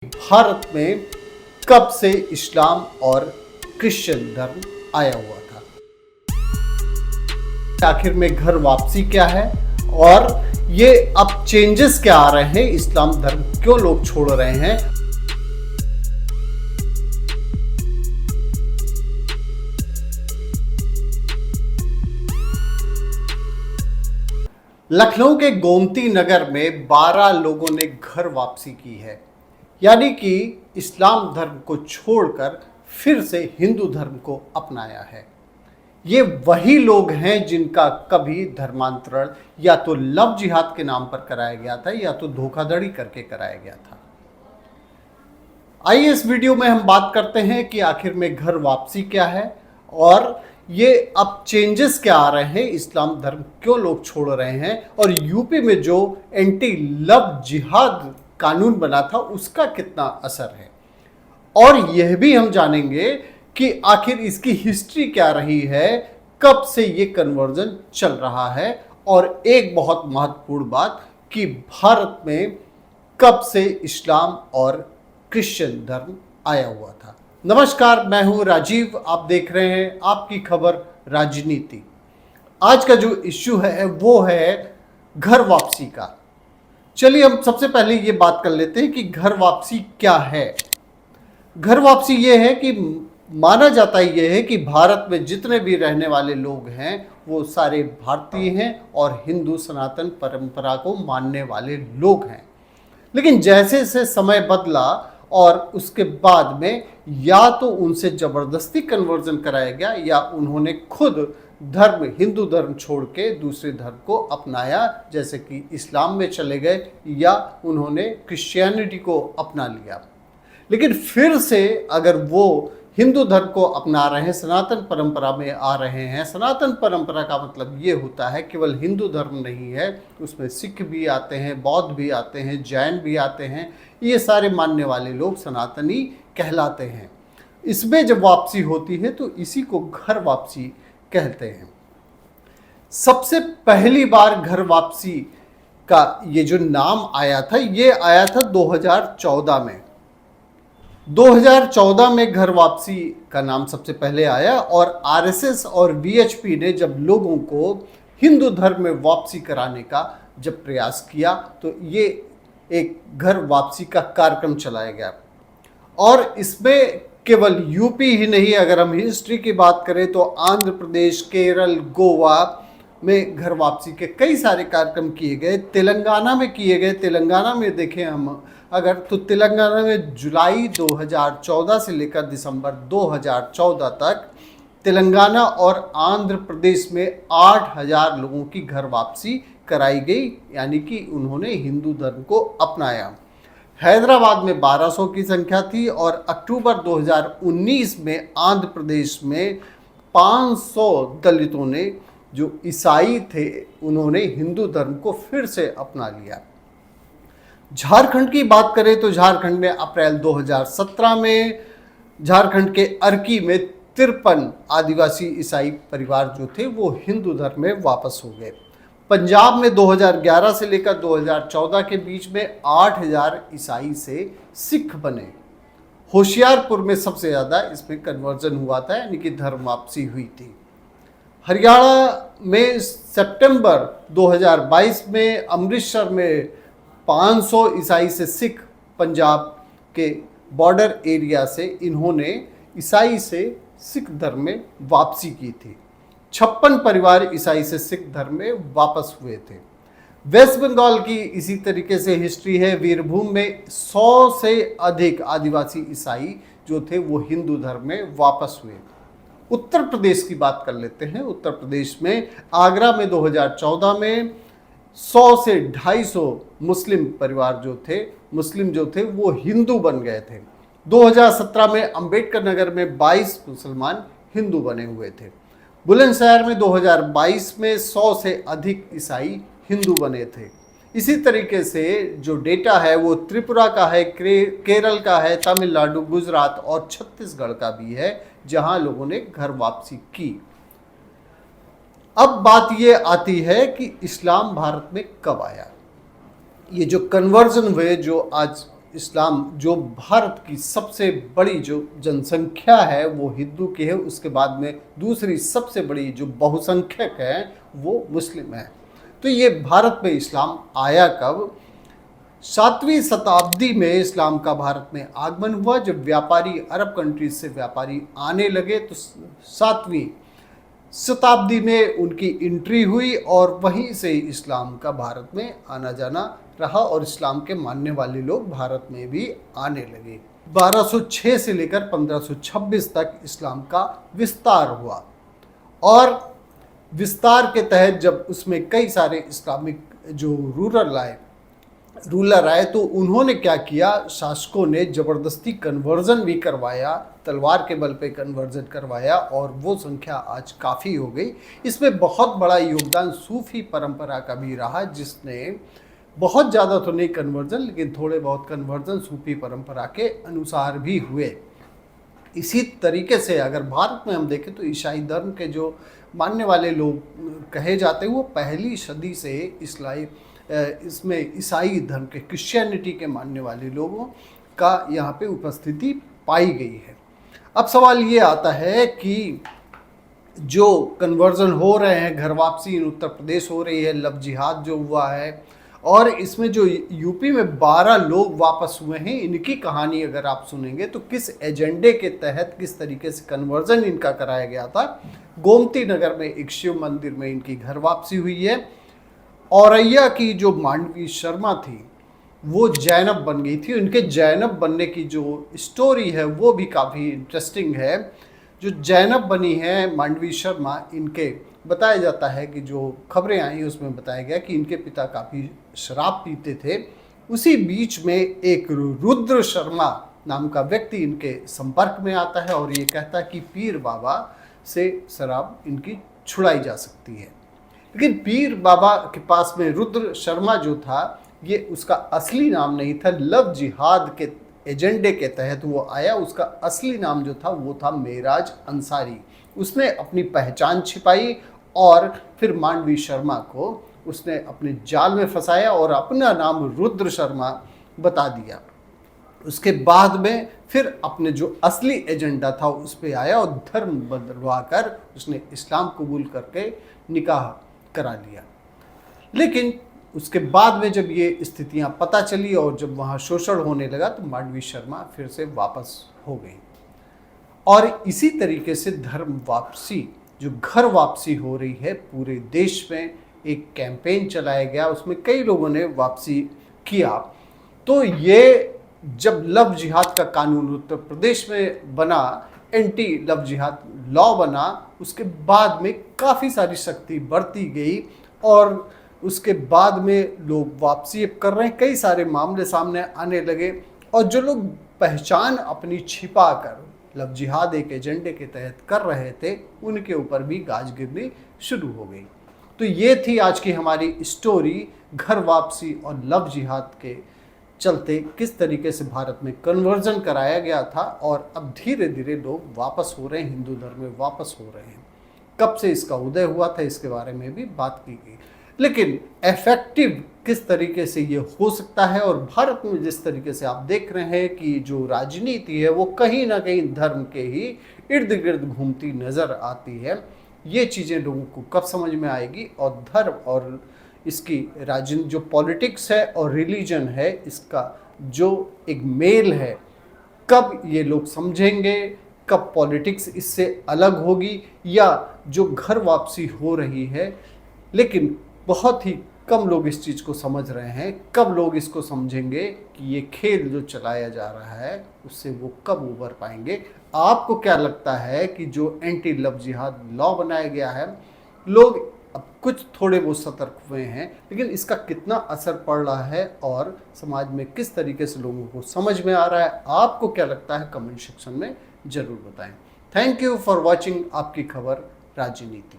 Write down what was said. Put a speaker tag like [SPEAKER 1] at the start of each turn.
[SPEAKER 1] भारत में कब से इस्लाम और क्रिश्चियन धर्म आया हुआ था, आखिर में घर वापसी क्या है और ये अब चेंजेस क्या आ रहे हैं, इस्लाम धर्म क्यों लोग छोड़ रहे हैं। लखनऊ के गोमती नगर में 12 लोगों ने घर वापसी की है, यानी कि इस्लाम धर्म को छोड़कर फिर से हिंदू धर्म को अपनाया है। ये वही लोग हैं जिनका कभी धर्मांतरण या तो लव जिहाद के नाम पर कराया गया था या तो धोखाधड़ी करके कराया गया था। आइए इस वीडियो में हम बात करते हैं कि आखिर में घर वापसी क्या है और ये अब चेंजेस क्या आ रहे हैं, इस्लाम धर्म क्यों लोग छोड़ रहे हैं और यूपी में जो एंटी लव जिहाद कानून बना था उसका कितना असर है। और यह भी हम जानेंगे कि आखिर इसकी हिस्ट्री क्या रही है, कब से ये कन्वर्जन चल रहा है और एक बहुत महत्वपूर्ण बात कि भारत में कब से इस्लाम और क्रिश्चियन धर्म आया हुआ था। नमस्कार, मैं हूं राजीव, आप देख रहे हैं आपकी खबर राजनीति। आज का जो इश्यू है वो है घर वापसी का। चलिए हम सबसे पहले ये बात कर लेते हैं कि घर वापसी क्या है। घर वापसी ये है कि माना जाता ये है कि भारत में जितने भी रहने वाले लोग हैं वो सारे भारतीय हैं और हिंदू सनातन परंपरा को मानने वाले लोग हैं। लेकिन जैसे से समय बदला और उसके बाद में या तो उनसे ज़बरदस्ती कन्वर्जन कराया गया या उन्होंने खुद धर्म, हिंदू धर्म छोड़ के दूसरे धर्म को अपनाया, जैसे कि इस्लाम में चले गए या उन्होंने क्रिश्चियनिटी को अपना लिया। लेकिन फिर से अगर वो हिंदू धर्म को अपना रहे हैं, सनातन परंपरा में आ रहे हैं, सनातन परंपरा का मतलब ये होता है केवल हिंदू धर्म नहीं है, उसमें सिख भी आते हैं, बौद्ध भी आते हैं, जैन भी आते हैं, ये सारे मानने वाले लोग सनातनी कहलाते हैं। इसमें जब वापसी होती है तो इसी को घर वापसी कहते हैं। सबसे पहली बार घर वापसी का ये जो नाम आया था, ये आया था 2014 में। 2014 में घर वापसी का नाम सबसे पहले आया और आरएसएस और वीएचपी ने जब लोगों को हिंदू धर्म में वापसी कराने का जब प्रयास किया तो ये एक घर वापसी का कार्यक्रम चलाया गया। और इसमें केवल यूपी ही नहीं, अगर हम हिस्ट्री की बात करें तो आंध्र प्रदेश, केरल, गोवा में घर वापसी के कई सारे कार्यक्रम किए गए। तेलंगाना में किए गए। तेलंगाना में देखें हम अगर तो तेलंगाना में जुलाई 2014 से लेकर दिसंबर 2014 तक तेलंगाना और आंध्र प्रदेश में 8000 लोगों की घर वापसी कराई गई, यानी कि उन्होंने हिंदू धर्म को अपनाया। हैदराबाद में 1200 की संख्या थी और अक्टूबर 2019 में आंध्र प्रदेश में 500 दलितों ने, जो ईसाई थे, उन्होंने हिंदू धर्म को फिर से अपना लिया। झारखंड की बात करें तो झारखंड में अप्रैल 2017 में झारखंड के अर्की में 53 आदिवासी ईसाई परिवार जो थे वो हिंदू धर्म में वापस हो गए। पंजाब में 2011 से लेकर 2014 के बीच में 8000 ईसाई से सिख बने। होशियारपुर में सबसे ज़्यादा इसमें कन्वर्जन हुआ था, यानी कि धर्म वापसी हुई थी। हरियाणा में सितंबर 2022 में अमृतसर में 500 ईसाई से सिख, पंजाब के बॉर्डर एरिया से इन्होंने ईसाई से सिख धर्म में वापसी की थी। 56 परिवार ईसाई से सिख धर्म में वापस हुए थे। वेस्ट बंगाल की इसी तरीके से हिस्ट्री है। वीरभूम में 100 से अधिक आदिवासी ईसाई जो थे वो हिंदू धर्म में वापस हुए। उत्तर प्रदेश की बात कर लेते हैं। उत्तर प्रदेश में आगरा में 2014 में 100 से 250 मुस्लिम परिवार मुस्लिम जो थे वो हिंदू बन गए थे। 2017 में अंबेडकर नगर में 22 मुसलमान हिंदू बने हुए थे। बुलंदशहर में 2022 में 100 से अधिक ईसाई हिंदू बने थे। इसी तरीके से जो डेटा है वो त्रिपुरा का है, केरल का है, तमिलनाडु, गुजरात और छत्तीसगढ़ का भी है, जहां लोगों ने घर वापसी की। अब बात ये आती है कि इस्लाम भारत में कब आया। ये जो कन्वर्जन हुए, जो आज इस्लाम जो भारत की सबसे बड़ी जो जनसंख्या है वो हिंदू की है, उसके बाद में दूसरी सबसे बड़ी जो बहुसंख्यक है वो मुस्लिम है। तो ये भारत में इस्लाम आया कब? 7वीं शताब्दी में इस्लाम का भारत में आगमन हुआ। जब व्यापारी अरब कंट्रीज से व्यापारी आने लगे तो 7वीं शताब्दी में उनकी एंट्री हुई और वहीं से इस्लाम का भारत में आना जाना रहा और इस्लाम के मानने वाले लोग भारत में भी आने लगे। 1206 से लेकर 1526 तक इस्लाम का विस्तार हुआ और विस्तार के तहत जब उसमें कई सारे इस्लामिक जो रूलर आए तो उन्होंने क्या किया, शासकों ने ज़बरदस्ती कन्वर्जन भी करवाया, तलवार के बल पे कन्वर्जन करवाया और वो संख्या आज काफ़ी हो गई। इसमें बहुत बड़ा योगदान सूफी परंपरा का भी रहा, जिसने बहुत ज़्यादा तो नहीं कन्वर्जन लेकिन थोड़े बहुत कन्वर्जन सूफी परंपरा के अनुसार भी हुए। इसी तरीके से अगर भारत में हम देखें तो ईसाई धर्म के जो मानने वाले लोग कहे जाते हैं वो पहली सदी से इसमें ईसाई धर्म के क्रिश्चियनिटी के मानने वाले लोगों का यहाँ पे उपस्थिति पाई गई है। अब सवाल ये आता है कि जो कन्वर्जन हो रहे हैं, घर वापसी इन उत्तर प्रदेश हो रही है, लव जिहाद जो हुआ है और इसमें जो यूपी में 12 लोग वापस हुए हैं, इनकी कहानी अगर आप सुनेंगे तो किस एजेंडे के तहत किस तरीके से कन्वर्जन इनका कराया गया था। गोमती नगर में एक शिव मंदिर में इनकी घर वापसी हुई है। औरैया की जो मांडवी शर्मा थी वो जैनब बन गई थी। उनके जैनब बनने की जो स्टोरी है वो भी काफ़ी इंटरेस्टिंग है। जो जैनब बनी है मांडवी शर्मा, इनके बताया जाता है कि जो खबरें आई उसमें बताया गया कि इनके पिता काफ़ी शराब पीते थे। उसी बीच में एक रुद्र शर्मा नाम का व्यक्ति इनके संपर्क में आता है और ये कहता है कि पीर बाबा से शराब इनकी छुड़ाई जा सकती है। लेकिन पीर बाबा के पास में रुद्र शर्मा जो था ये उसका असली नाम नहीं था, लव जिहाद के एजेंडे के तहत वो आया। उसका असली नाम जो था वो था मेराज अंसारी। उसने अपनी पहचान छिपाई और फिर मांडवी शर्मा को उसने अपने जाल में फंसाया और अपना नाम रुद्र शर्मा बता दिया। उसके बाद में फिर अपने जो असली एजेंडा था उस पर आया और धर्म बदलवा कर उसने इस्लाम कबूल करके निकाह करा लिया। लेकिन उसके बाद में जब ये स्थितियां पता चली और जब वहाँ शोषण होने लगा तो मांडवी शर्मा फिर से वापस हो गई। और इसी तरीके से धर्म वापसी, जो घर वापसी हो रही है, पूरे देश में एक कैंपेन चलाया गया, उसमें कई लोगों ने वापसी किया। तो ये जब लव जिहाद का कानून उत्तर प्रदेश में बना, एंटी लव जिहाद लॉ बना, उसके बाद में काफ़ी सारी शक्ति बढ़ती गई और उसके बाद में लोग वापसी कर रहे हैं। कई सारे मामले सामने आने लगे और जो लोग पहचान अपनी छिपा कर लव जिहाद एक एजेंडे के तहत कर रहे थे उनके ऊपर भी गाज गिरनी शुरू हो गई। तो ये थी आज की हमारी स्टोरी, घर वापसी और लव जिहाद के चलते किस तरीके से भारत में कन्वर्जन कराया गया था और अब धीरे धीरे लोग वापस हो रहे हैं, हिंदू धर्म में वापस हो रहे हैं। कब से इसका उदय हुआ था इसके बारे में भी बात की गई, लेकिन इफेक्टिव किस तरीके से ये हो सकता है। और भारत में जिस तरीके से आप देख रहे हैं कि जो राजनीति है वो कहीं ना कहीं धर्म के ही इर्द गिर्द घूमती नज़र आती है, ये चीज़ें लोगों को कब समझ में आएगी और धर्म और इसकी राजनीति जो पॉलिटिक्स है और रिलीजन है, इसका जो एक मेल है, कब ये लोग समझेंगे, कब पॉलिटिक्स इससे अलग होगी, या जो घर वापसी हो रही है लेकिन बहुत ही कम लोग इस चीज़ को समझ रहे हैं, कब लोग इसको समझेंगे कि ये खेल जो चलाया जा रहा है उससे वो कब उबर पाएंगे। आपको क्या लगता है कि जो एंटी लव जिहाद लॉ बनाया गया है, लोग अब कुछ थोड़े बहुत सतर्क हुए हैं, लेकिन इसका कितना असर पड़ रहा है और समाज में किस तरीके से लोगों को समझ में आ रहा है, आपको क्या लगता है कमेंट सेक्शन में ज़रूर बताएं। थैंक यू फॉर वॉचिंग आपकी खबर राजनीति।